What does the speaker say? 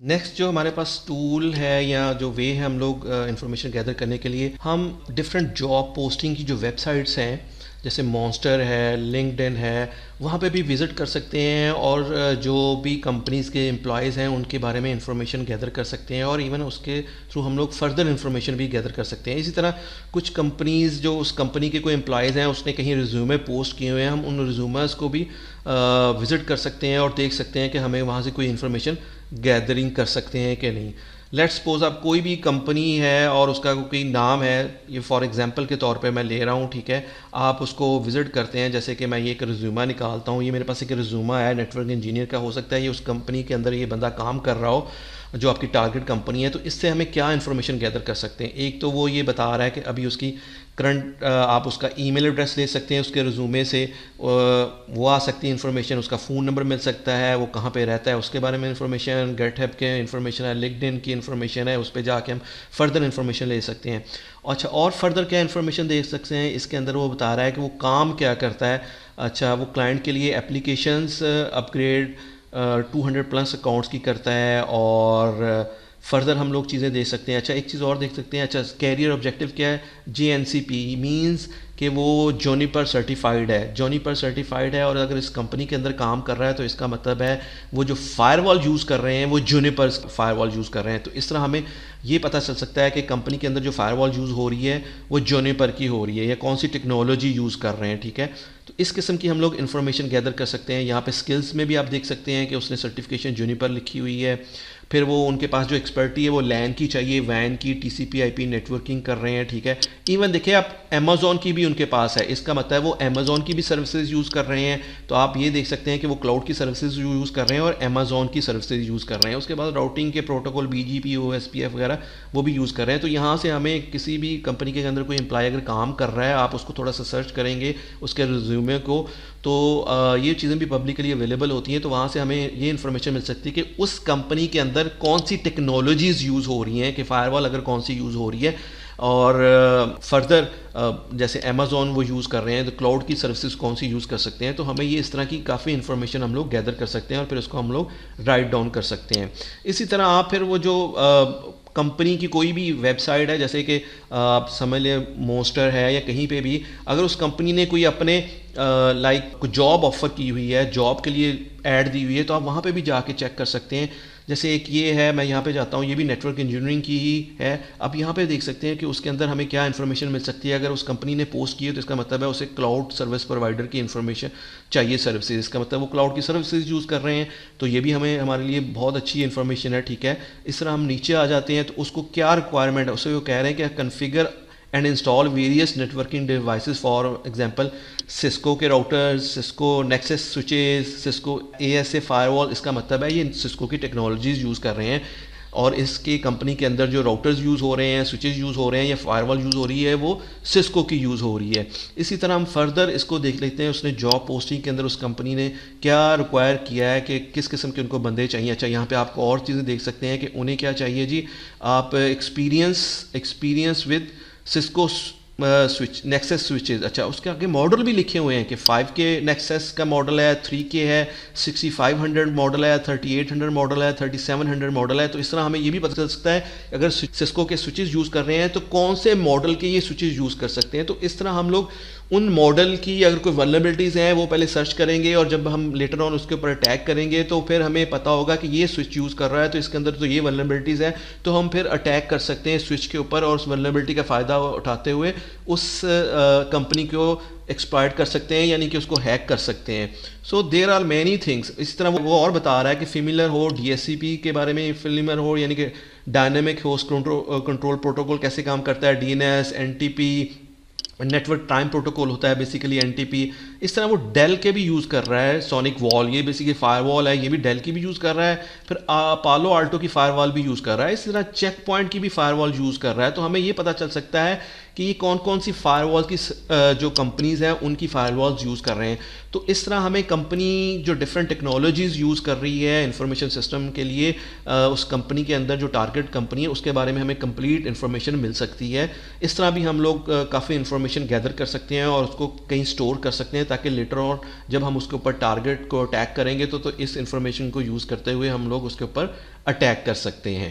Next जो हमारे पास tool है या जो वे है हम लोग इंफॉर्मेशन गैदर करने के लिए, हम डिफरेंट जॉब पोस्टिंग की जो वेबसाइट्स हैं जैसे मॉन्स्टर है, लिंक्डइन है, वहाँ पे भी विज़िट कर सकते हैं और जो भी कंपनीज़ के एम्प्लॉयज़ हैं उनके बारे में इंफॉर्मेशन गैदर कर सकते हैं और इवन उसके थ्रू हम लोग फर्दर इंफॉर्मेशन भी गैदर कर सकते हैं। इसी तरह कुछ कंपनीज़ जो उस कंपनी के कोई एम्प्लॉयज़ हैं उसने कहीं रिज्यूमे पोस्ट किए हुए हैं, हम उन रिज्यूमर्स को भी विज़िट कर सकते हैं और देख सकते हैं कि हमें वहाँ से कोई इन्फॉर्मेशन गैदरिंग कर सकते हैं कि नहीं। लेट्स सपोज आप कोई भी कंपनी है और उसका कोई नाम है, ये फॉर एग्जांपल के तौर पे मैं ले रहा हूँ, ठीक है, आप उसको विज़िट करते हैं। जैसे कि मैं ये एक रिज्यूमा निकालता हूँ, ये मेरे पास एक रिज्यूमा है नेटवर्क इंजीनियर का, हो सकता है ये उस कंपनी के अंदर ये बंदा काम कर रहा हो जो आपकी टारगेट कंपनी है। तो इससे हमें क्या इन्फॉर्मेशन गैदर कर सकते हैं? एक तो वो ये बता रहा है कि अभी उसकी करंट, आप उसका ईमेल एड्रेस ले सकते हैं उसके रिज्यूमे से, वो आ सकती है इन्फॉर्मेशन, उसका फ़ोन नंबर मिल सकता है, वो कहाँ पे रहता है उसके बारे में इन्फॉर्मेशन, गेटहब के इन्फॉर्मेशन है, लिंक्डइन की इन्फॉर्मेशन है, उस पर जाके हम फर्दर इन्फॉर्मेशन ले सकते हैं। अच्छा, और फर्दर क्या इन्फॉर्मेशन दे सकते हैं इसके अंदर? वो बता रहा है कि वो काम क्या करता है। अच्छा, वो क्लाइंट के लिए एप्लीकेशंस अपग्रेड 200 प्लस अकाउंट्स की करता है और फर्दर हम लोग चीज़ें देख सकते हैं। अच्छा, एक चीज़ और देख सकते हैं, अच्छा कैरियर ऑब्जेक्टिव क्या है? JNCP मींस कि वो जोनीपर सर्टिफाइड है, जोनीपर सर्टिफाइड है और अगर इस कंपनी के अंदर काम कर रहा है तो इसका मतलब है वो जो फायरवॉल यूज़ कर रहे हैं वो जूनिपर फायरवॉल यूज़ कर रहे हैं। तो इस तरह हमें ये पता चल सकता है कि कंपनी के अंदर जो फायरवॉल यूज़ हो रही है वो जूनिपर की हो रही है या कौन सी टेक्नोलॉजी यूज़ कर रहे हैं, ठीक है। तो इस किस्म की हम लोग इन्फॉर्मेशन गैदर कर सकते हैं। यहाँ पे स्किल्स में भी आप देख सकते हैं कि उसने सर्टिफिकेशन जूनिपर लिखी हुई है, फिर वो उनके पास जो एक्सपर्टी है वो लैन की चाहिए, वैन की, TCP/IP नेटवर्किंग कर रहे हैं, ठीक है। इवन देखिए आप अमेजोन की भी उनके पास है, इसका मतलब है वो अमेजोन की भी सर्विसेज यूज़ कर रहे हैं। तो आप ये देख सकते हैं कि वो क्लाउड की सर्विसेज यूज़ कर रहे हैं और अमेजोन की सर्विसेज यूज़ कर रहे हैं। उसके बाद राउटिंग के प्रोटोकॉल BGP, OSPF वगैरह वो भी यूज़ कर रहे हैं। तो यहाँ से हमें किसी भी कंपनी के अंदर कोई एम्प्लॉय अगर काम कर रहा है, आप उसको थोड़ा सा सर्च करेंगे उसके रिज्यूमे को, तो ये चीज़ें भी पब्लिकली अवेलेबल होती हैं। तो वहाँ से हमें ये इन्फॉर्मेशन मिल सकती है कि उस कंपनी के अंदर कौन सी टेक्नोलॉजीज़ यूज़ हो रही हैं, कि फायरवॉल अगर कौन सी यूज़ हो रही है और फर्दर जैसे अमेजोन वो यूज़ कर रहे हैं तो क्लाउड की सर्विसेज कौन सी यूज़ कर सकते हैं। तो हमें ये इस तरह की काफ़ी इन्फॉर्मेशन हम लोग गैदर कर सकते हैं और फिर उसको हम लोग राइट डाउन कर सकते हैं। इसी तरह आप फिर वो जो कंपनी की कोई भी वेबसाइट है, जैसे कि आप समझ लें मोस्टर है या कहीं पे भी, अगर उस कंपनी ने कोई अपने लाइक जॉब ऑफ़र की हुई है, जॉब के लिए ऐड दी हुई है, तो आप वहाँ पे भी जाके चेक कर सकते हैं। जैसे एक ये है, मैं यहाँ पे जाता हूँ, ये भी नेटवर्क इंजीनियरिंग की ही है। आप यहाँ पे देख सकते हैं कि उसके अंदर हमें क्या इन्फॉर्मेशन मिल सकती है। अगर उस कंपनी ने पोस्ट की है तो इसका मतलब है उसे क्लाउड सर्विस प्रोवाइडर की इन्फॉर्मेशन चाहिए, सर्विसेज, इसका मतलब वो क्लाउड की सर्विसेज यूज़ कर रहे हैं। तो ये भी हमें हमारे लिए बहुत अच्छी इन्फॉर्मेशन है, ठीक है। इस तरह हम नीचे आ जाते हैं तो उसको क्या रिक्वायरमेंट है, उसे वो कह रहे हैं कि configure and install various networking devices, for example Cisco के routers, Cisco Nexus switches, Cisco ASA firewall. इसका मतलब है ये सिस्को की टेक्नोलॉजीज़ यूज़ कर रहे हैं और इसके कंपनी के अंदर जो राउटर्स यूज़ हो रहे हैं, स्विचेस यूज़ हो रहे हैं या फायरवॉल यूज़ हो रही है वो सिस्को की यूज़ हो रही है। इसी तरह हम फर्दर इसको देख लेते हैं उसने जॉब पोस्टिंग के अंदर उस कंपनी ने क्या रिक्वायर किया है कि किस किस्म के उनको बंदे चाहिए। अच्छा, यहाँ पे आपको और चीज़ें देख सकते हैं कि उन्हें क्या चाहिए जी। आप experience with Cisco switch nexus switches. अच्छा, उसके आगे मॉडल भी लिखे हुए हैं कि 5K नेक्सस का मॉडल है, 3K है, 6500 मॉडल है, 3800 मॉडल है, 3700 मॉडल है। तो इस तरह हमें ये भी पता चल सकता है अगर सिस्को के स्विचेस यूज़ कर रहे हैं तो कौन से मॉडल के ये स्विचेस यूज़ कर सकते हैं। तो इस तरह हम लोग उन मॉडल की अगर कोई वल्नरेबिलिटीज़ हैं वो पहले सर्च करेंगे और जब हम लेटर ऑन उसके ऊपर अटैक करेंगे तो फिर हमें पता होगा कि ये स्विच यूज़ कर रहा है तो इसके अंदर तो ये वल्नरेबिलिटीज़ है, तो हम फिर अटैक कर सकते हैं स्विच के ऊपर और उस वल्नरेबिलिटी का फ़ायदा उठाते हुए उस कंपनी को एक्सप्लॉइट कर सकते हैं, यानी कि उसको हैक कर सकते हैं। So there are many things. इसी तरह वो और बता रहा है कि फेमिलियर हो DSCP के बारे में, फेमिलियर हो यानी कि डायनेमिक होस्ट कंट्रोल प्रोटोकॉल कैसे काम करता है, DNS, NTP, network time protocol होता है बेसिकली NTP। इस तरह वो डेल के भी यूज़ कर रहा है, सोनिक वॉल, ये बेसिकली फायरवॉल है, ये भी डेल की भी यूज़ कर रहा है। फिर पालो आल्टो की फायरवॉल भी यूज़ कर रहा है। इसी तरह चेक पॉइंट की भी फायरवॉल यूज़ कर रहा है। तो हमें ये पता चल सकता है कि ये कौन कौन सी फायरवॉल की जो कंपनीज़ हैं उनकी फायरवॉल्स यूज़ कर रहे हैं। तो इस तरह हमें कंपनी जो डिफरेंट टेक्नोलॉजीज़ यूज़ कर रही है इंफॉर्मेशन सिस्टम के लिए, उस कंपनी के अंदर जो टारगेट कंपनी है उसके बारे में हमें कंप्लीट इन्फॉर्मेशन मिल सकती है। इस तरह भी हम लोग काफ़ी इन्फॉर्मेशन गैदर कर सकते हैं और उसको कहीं स्टोर कर सकते हैं ताकि लेटर ऑन जब हम उसके ऊपर टारगेट को अटैक करेंगे तो इस इंफॉर्मेशन को यूज़ करते हुए हम लोग उसके ऊपर अटैक कर सकते हैं।